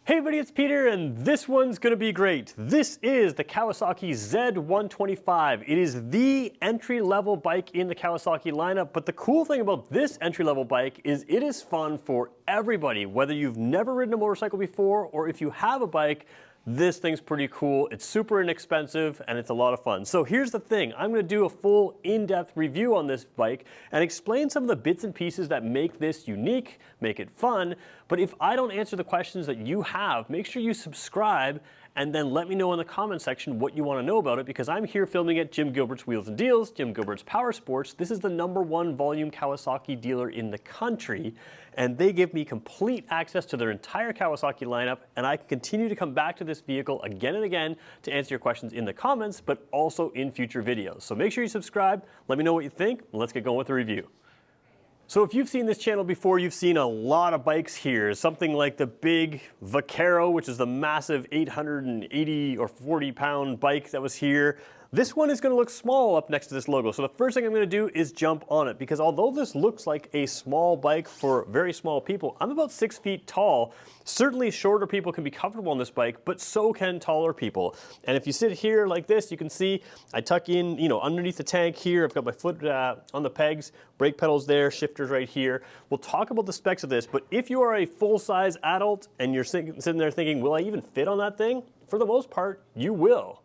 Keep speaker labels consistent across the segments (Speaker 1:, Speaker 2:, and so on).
Speaker 1: Hey everybody, it's Peter, and this one's gonna be great. This is the Kawasaki Z125. It is the entry-level bike in the Kawasaki lineup, but the cool thing about this entry-level bike is it is fun for everybody, whether you've never ridden a motorcycle before or if you have a bike. This thing's pretty cool, it's super inexpensive, and it's a lot of fun. So here's the thing, I'm gonna do a full in-depth review on this bike and explain some of the bits and pieces that make this unique, make it fun, but if I don't answer the questions that you have, make sure you subscribe and then let me know in the comment section what you want to know about it, because I'm here filming at Jim Gilbert's Wheels and Deals, Jim Gilbert's Power Sports. This is the #1 volume Kawasaki dealer in the country, and they give me complete access to their entire Kawasaki lineup, and I can continue to come back to this vehicle again and again to answer your questions in the comments, but also in future videos. So make sure you subscribe, let me know what you think, and let's get going with the review. So if you've seen this channel before, you've seen a lot of bikes here. Something like the big Vaquero, which is the massive 880 or 40 pound bike that was here. This one is going to look small up next to this logo. So the first thing I'm going to do is jump on it, because although this looks like a small bike for very small people, I'm about 6 feet tall. Certainly shorter people can be comfortable on this bike, but so can taller people. And if you sit here like this, you can see I tuck in, underneath the tank here. I've got my foot on the pegs, brake pedals there, shifters right here. We'll talk about the specs of this, but if you are a full-size adult and you're sitting there thinking, will I even fit on that thing? For the most part, you will.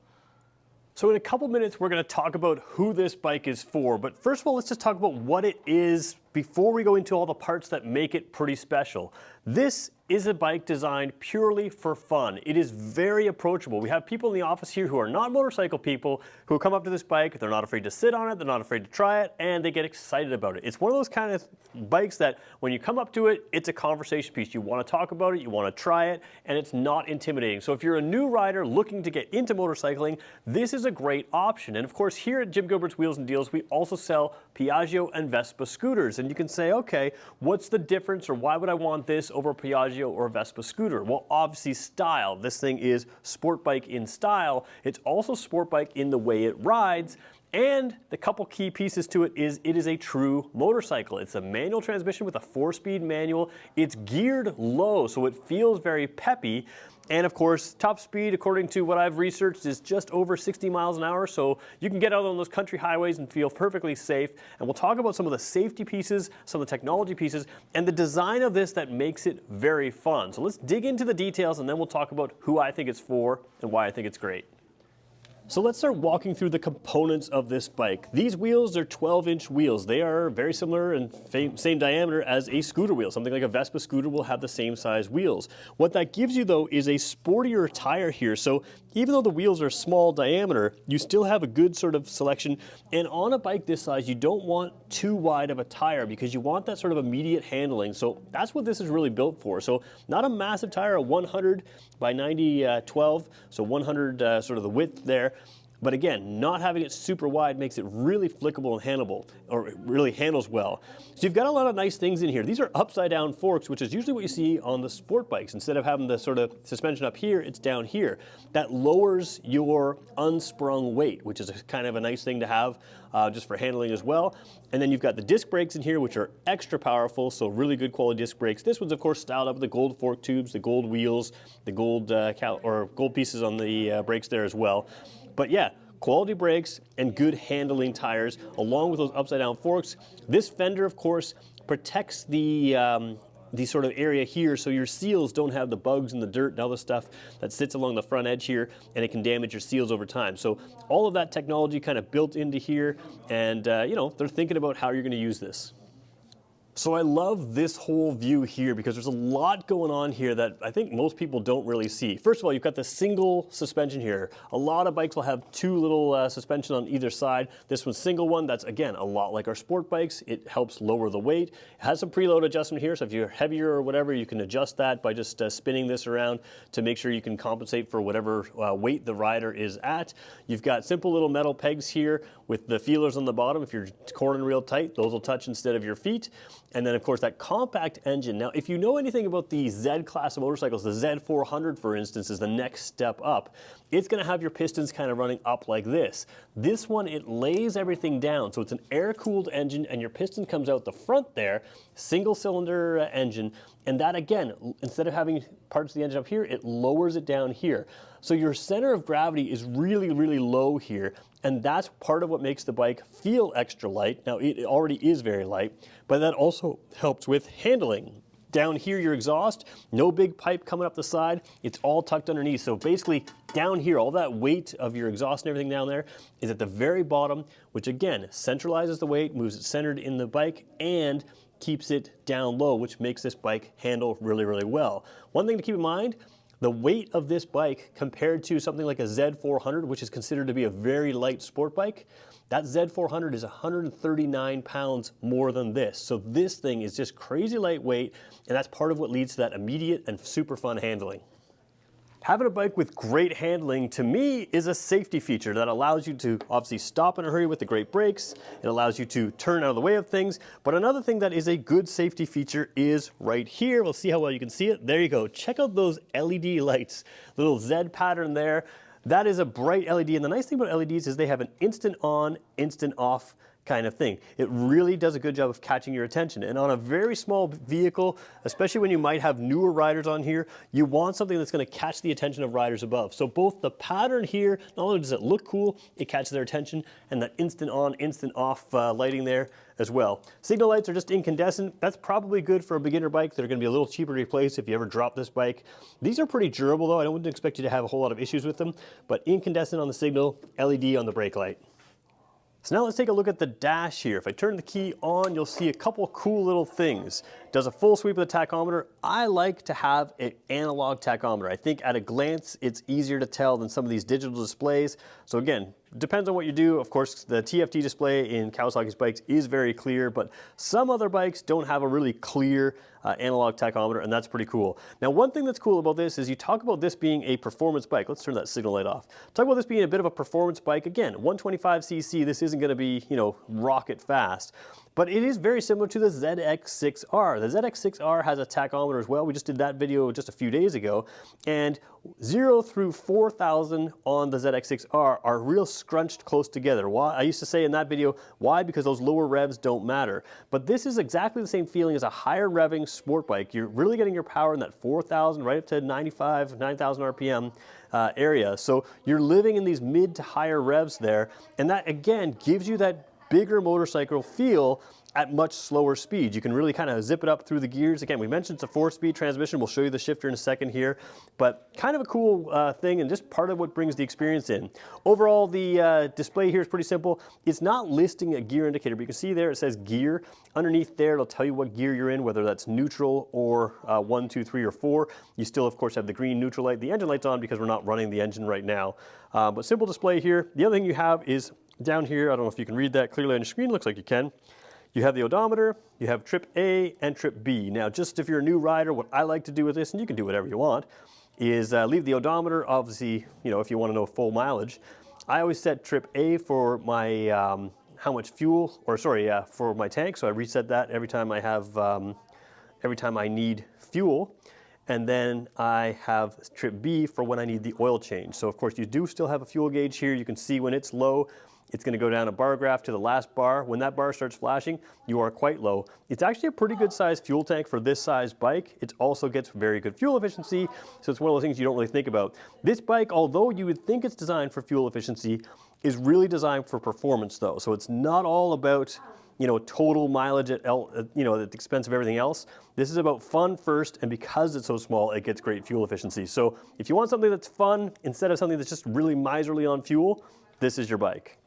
Speaker 1: So in a couple minutes, we're going to talk about who this bike is for. But first of all, let's just talk about what it is before we go into all the parts that make it pretty special. This is a bike designed purely for fun. It is very approachable. We have people in the office here who are not motorcycle people who come up to this bike. They're not afraid to sit on it. They're not afraid to try it, and they get excited about it. It's one of those kind of bikes that when you come up to it, it's a conversation piece. You want to talk about it, you want to try it, and it's not intimidating. So if you're a new rider looking to get into motorcycling, this is a great option. And of course, here at Jim Gilbert's Wheels and Deals, we also sell Piaggio and Vespa scooters. And you can say, okay, what's the difference, or why would I want this over a Piaggio or a Vespa scooter? Well, obviously style. This thing is sport bike in style. It's also sport bike in the way it rides. And the couple key pieces to it is a true motorcycle. It's a manual transmission with a 4-speed manual. It's geared low, so it feels very peppy. And of course, top speed, according to what I've researched, is just over 60 miles an hour. So you can get out on those country highways and feel perfectly safe. And we'll talk about some of the safety pieces, some of the technology pieces, and the design of this that makes it very fun. So let's dig into the details, and then we'll talk about who I think it's for and why I think it's great. So let's start walking through the components of this bike. These wheels are 12-inch wheels. They are very similar and same diameter as a scooter wheel. Something like a Vespa scooter will have the same size wheels. What that gives you, though, is a sportier tire here. So even though the wheels are small diameter, you still have a good sort of selection. And on a bike this size, you don't want too wide of a tire because you want that sort of immediate handling. So that's what this is really built for. So not a massive tire, a 100 by 90 12, so 100 sort of the width there. But again, not having it super wide makes it really flickable and handleable, or it really handles well. So you've got a lot of nice things in here. These are upside down forks, which is usually what you see on the sport bikes. Instead of having the sort of suspension up here, it's down here. That lowers your unsprung weight, which is kind of a nice thing to have just for handling as well. And then you've got the disc brakes in here, which are extra powerful, so really good quality disc brakes. This one's of course styled up with the gold fork tubes, the gold wheels, the gold gold pieces on the brakes there as well. But yeah, quality brakes and good handling tires along with those upside down forks. This fender, of course, protects the sort of area here so your seals don't have the bugs and the dirt and all the stuff that sits along the front edge here, and it can damage your seals over time. So all of that technology kind of built into here, and they're thinking about how you're going to use this. So I love this whole view here because there's a lot going on here that I think most people don't really see. First of all, you've got the single suspension here. A lot of bikes will have two little suspension on either side. This one's single one. That's, again, a lot like our sport bikes. It helps lower the weight. It has some preload adjustment here, so if you're heavier or whatever, you can adjust that by just spinning this around to make sure you can compensate for whatever weight the rider is at. You've got simple little metal pegs here with the feelers on the bottom. If you're cornering real tight, those will touch instead of your feet. And then, of course, that compact engine. Now, if you know anything about the Z class of motorcycles, the Z400, for instance, is the next step up. It's going to have your pistons kind of running up like this. This one, it lays everything down. So it's an air-cooled engine, and your piston comes out the front there, single-cylinder engine, And that again, instead of having parts of the engine up here, it lowers it down here. So your center of gravity is really, really low here. And that's part of what makes the bike feel extra light. Now it already is very light, but that also helps with handling. Down here, your exhaust, no big pipe coming up the side. It's all tucked underneath. So basically down here, all that weight of your exhaust and everything down there is at the very bottom, which again, centralizes the weight, moves it centered in the bike, and keeps it down low, which makes this bike handle really, really well. One thing to keep in mind, the weight of this bike compared to something like a Z400, which is considered to be a very light sport bike, that Z400 is 139 pounds more than this. So this thing is just crazy lightweight, and that's part of what leads to that immediate and super fun handling. Having a bike with great handling, to me, is a safety feature that allows you to obviously stop in a hurry with the great brakes. It allows you to turn out of the way of things. But another thing that is a good safety feature is right here. We'll see how well you can see it. There you go. Check out those LED lights, little Z pattern there. That is a bright LED. And the nice thing about LEDs is they have an instant on, instant off kind of thing. It really does a good job of catching your attention. And on a very small vehicle, especially when you might have newer riders on here, you want something that's going to catch the attention of riders above. So both the pattern here, not only does it look cool, it catches their attention, and that instant on, instant off lighting there as well. Signal lights are just incandescent. That's probably good for a beginner bike. They're going to be a little cheaper to replace if you ever drop this bike. These are pretty durable though. I wouldn't expect you to have a whole lot of issues with them, but incandescent on the signal, LED on the brake light. So now let's take a look at the dash here. If I turn the key on, you'll see a couple cool little things. Does a full sweep of the tachometer. I like to have an analog tachometer. I think at a glance, it's easier to tell than some of these digital displays. So again, depends on what you do. Of course, the TFT display in Kawasaki's bikes is very clear, but some other bikes don't have a really clear analog tachometer, and that's pretty cool. Now, one thing that's cool about this is you talk about this being a performance bike. Let's turn that signal light off. Talk about this being a bit of a performance bike. Again, 125cc, this isn't gonna be, rocket fast. But it is very similar to the ZX6R. The ZX6R has a tachometer as well. We just did that video just a few days ago. And 0 through 4,000 on the ZX6R are real scrunched close together. Why? I used to say in that video, why? Because those lower revs don't matter. But this is exactly the same feeling as a higher revving sport bike. You're really getting your power in that 4,000 right up to 95, 9,000 RPM area. So you're living in these mid to higher revs there. And that, again, gives you that bigger motorcycle feel at much slower speeds. You can really kind of zip it up through the gears. Again, we mentioned it's a 4-speed transmission. We'll show you the shifter in a second here, but kind of a cool thing and just part of what brings the experience in. Overall, the display here is pretty simple. It's not listing a gear indicator, but you can see there it says gear. Underneath there, it'll tell you what gear you're in, whether that's neutral or 1, 2, 3, or 4. You still, of course, have the green neutral light. The engine light's on because we're not running the engine right now. But simple display here. The other thing you have is down here, I don't know if you can read that clearly on your screen, looks like you can. You have the odometer, you have trip A and trip B. Now, just if you're a new rider, what I like to do with this, and you can do whatever you want, is leave the odometer, obviously, if you want to know full mileage. I always set trip A for my, how much fuel, or sorry, for my tank, so I reset that every time I have, every time I need fuel. And then I have trip B for when I need the oil change. So of course you do still have a fuel gauge here. You can see when it's low, it's going to go down a bar graph to the last bar. When that bar starts flashing, you are quite low. It's actually a pretty good sized fuel tank for this size bike. It also gets very good fuel efficiency, so it's one of those things you don't really think about. This bike, although you would think it's designed for fuel efficiency, is really designed for performance though. So it's not all about total mileage at the expense of everything else. This is about fun first, and because it's so small, it gets great fuel efficiency. So if you want something that's fun instead of something that's just really miserly on fuel, this is your bike.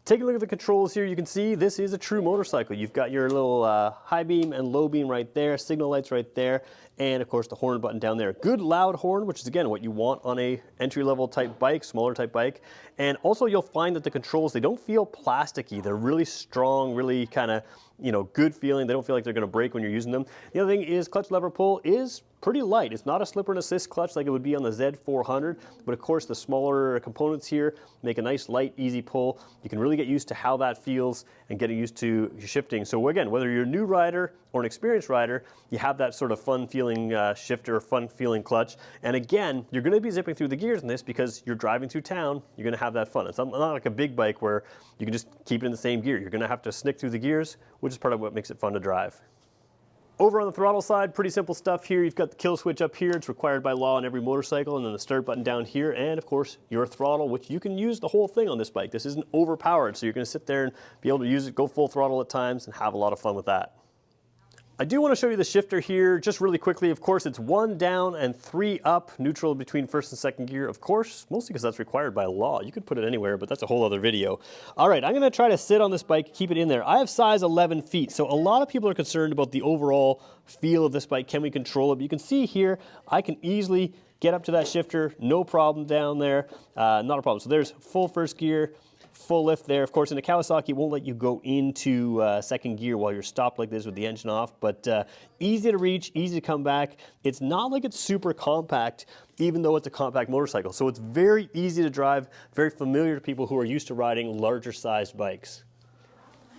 Speaker 1: Take a look at the controls here. You can see this is a true motorcycle. You've got your little high beam and low beam right there, signal lights right there, and of course the horn button down there. Good loud horn, which is again what you want on a entry-level type bike, smaller type bike. And also you'll find that the controls, they don't feel plasticky. They're really strong, really kind of good feeling. They don't feel like they're going to break when you're using them. The other thing is clutch lever pull is pretty light. It's not a slipper and assist clutch like it would be on the Z400, but of course the smaller components here make a nice light, easy pull. You can really get used to how that feels and getting used to shifting. So again, whether you're a new rider or an experienced rider, you have that sort of fun feeling shifter, fun feeling clutch. And again, you're going to be zipping through the gears in this because you're driving through town. You're going to have that fun. It's not like a big bike where you can just keep it in the same gear. You're going to have to snick through the gears, which is part of what makes it fun to drive. Over on the throttle side, pretty simple stuff here. You've got the kill switch up here. It's required by law on every motorcycle, and then the start button down here, and of course your throttle, which you can use the whole thing on this bike. This isn't overpowered, so you're going to sit there and be able to use it, go full throttle at times, and have a lot of fun with that. I do want to show you the shifter here just really quickly. Of course, it's 1 down and 3 up, neutral between first and second gear. Of course, mostly because that's required by law. You could put it anywhere, but that's a whole other video. All right, I'm going to try to sit on this bike, keep it in there. I have size 11 feet, so a lot of people are concerned about the overall feel of this bike. Can we control it? But you can see here, I can easily get up to that shifter, no problem down there, not a problem. So there's full first gear, full lift there. Of course, in a Kawasaki, it won't let you go into second gear while you're stopped like this with the engine off, but easy to reach, easy to come back. It's not like it's super compact, even though it's a compact motorcycle. So it's very easy to drive, very familiar to people who are used to riding larger sized bikes.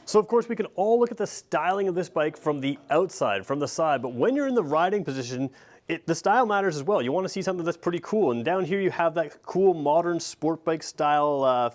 Speaker 1: So of course, we can all look at the styling of this bike from the outside, from the side, but when you're in the riding position, the style matters as well. You want to see something that's pretty cool. And down here you have that cool modern sport bike style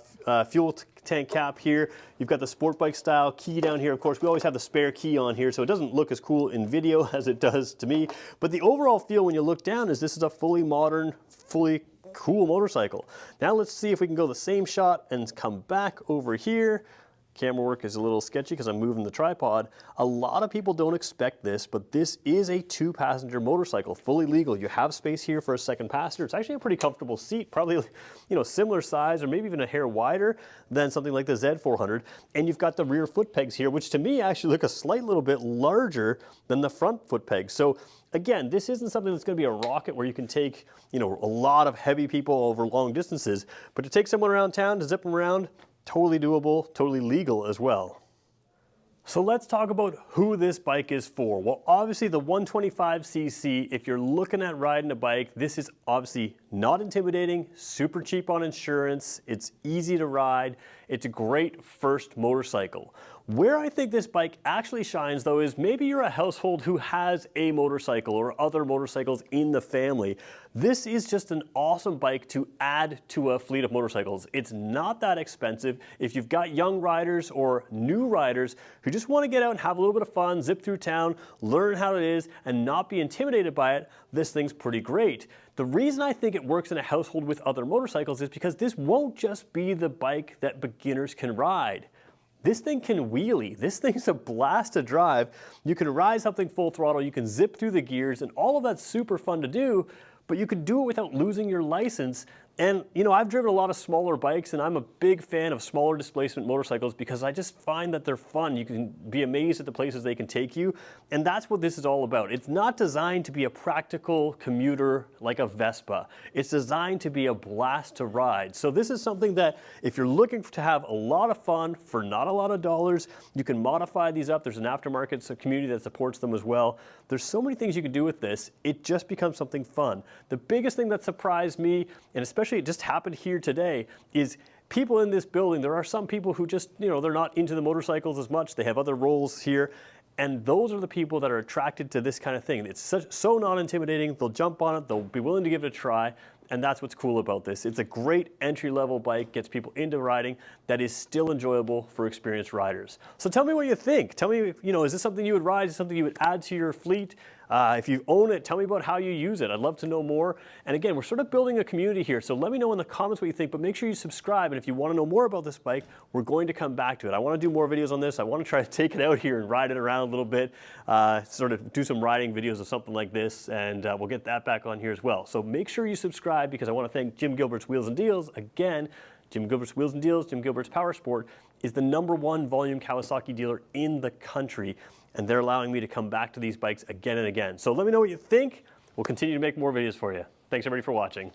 Speaker 1: fuel tank cap here. You've got the sport bike style key down here. Of course, we always have the spare key on here, so it doesn't look as cool in video as it does to me. But the overall feel when you look down is this is a fully modern, fully cool motorcycle. Now let's see if we can go the same shot and come back over here. Camera work is a little sketchy because I'm moving the tripod. A lot of people don't expect this, but this is a 2-passenger motorcycle, fully legal. You have space here for a second passenger. It's actually a pretty comfortable seat, probably similar size or maybe even a hair wider than something like the Z400. And you've got the rear foot pegs here, which to me actually look a slight little bit larger than the front foot pegs. So again, this isn't something that's going to be a rocket where you can take, a lot of heavy people over long distances, but to take someone around town, to zip them around, totally doable, totally legal as well. So let's talk about who this bike is for. Well, obviously the 125cc, if you're looking at riding a bike, this is obviously not intimidating, super cheap on insurance, it's easy to ride, it's a great first motorcycle. Where I think this bike actually shines though is maybe you're a household who has a motorcycle or other motorcycles in the family. This is just an awesome bike to add to a fleet of motorcycles. It's not that expensive. If you've got young riders or new riders who just want to get out and have a little bit of fun, zip through town, learn how it is, and not be intimidated by it, this thing's pretty great. The reason I think it works in a household with other motorcycles is because this won't just be the bike that beginners can ride. This thing can wheelie. This thing's a blast to drive. You can ride something full throttle, you can zip through the gears, and all of that's super fun to do, but you could do it without losing your license. And I've driven a lot of smaller bikes, and I'm a big fan of smaller displacement motorcycles because I just find that they're fun. You can be amazed at the places they can take you, and that's what this is all about. It's not designed to be a practical commuter like a Vespa. It's designed to be a blast to ride. So this is something that if you're looking to have a lot of fun for not a lot of dollars, you can modify these up. There's an aftermarket community that supports them as well. There's so many things you can do with this. It just becomes something fun. The biggest thing that surprised me, and especially it just happened here today, is people in this building. There are some people who just, they're not into the motorcycles as much. They have other roles here. And those are the people that are attracted to this kind of thing. It's so non-intimidating. They'll jump on it. They'll be willing to give it a try. And that's what's cool about this. It's a great entry-level bike, gets people into riding that is still enjoyable for experienced riders. So tell me what you think. Tell me, is this something you would ride? Is this something you would add to your fleet? If you own it, tell me about how you use it. I'd love to know more. And again, we're sort of building a community here, so let me know in the comments what you think, but make sure you subscribe. And if you want to know more about this bike, we're going to come back to it. I want to do more videos on this. I want to try to take it out here and ride it around a little bit, sort of do some riding videos of something like this, and we'll get that back on here as well. So make sure you subscribe, because I want to thank Jim Gilbert's Wheels and Deals. Again, Jim Gilbert's Wheels and Deals, Jim Gilbert's Power Sport, is the #1 volume Kawasaki dealer in the country, and they're allowing me to come back to these bikes again and again. So let me know what you think. We'll continue to make more videos for you. Thanks everybody for watching.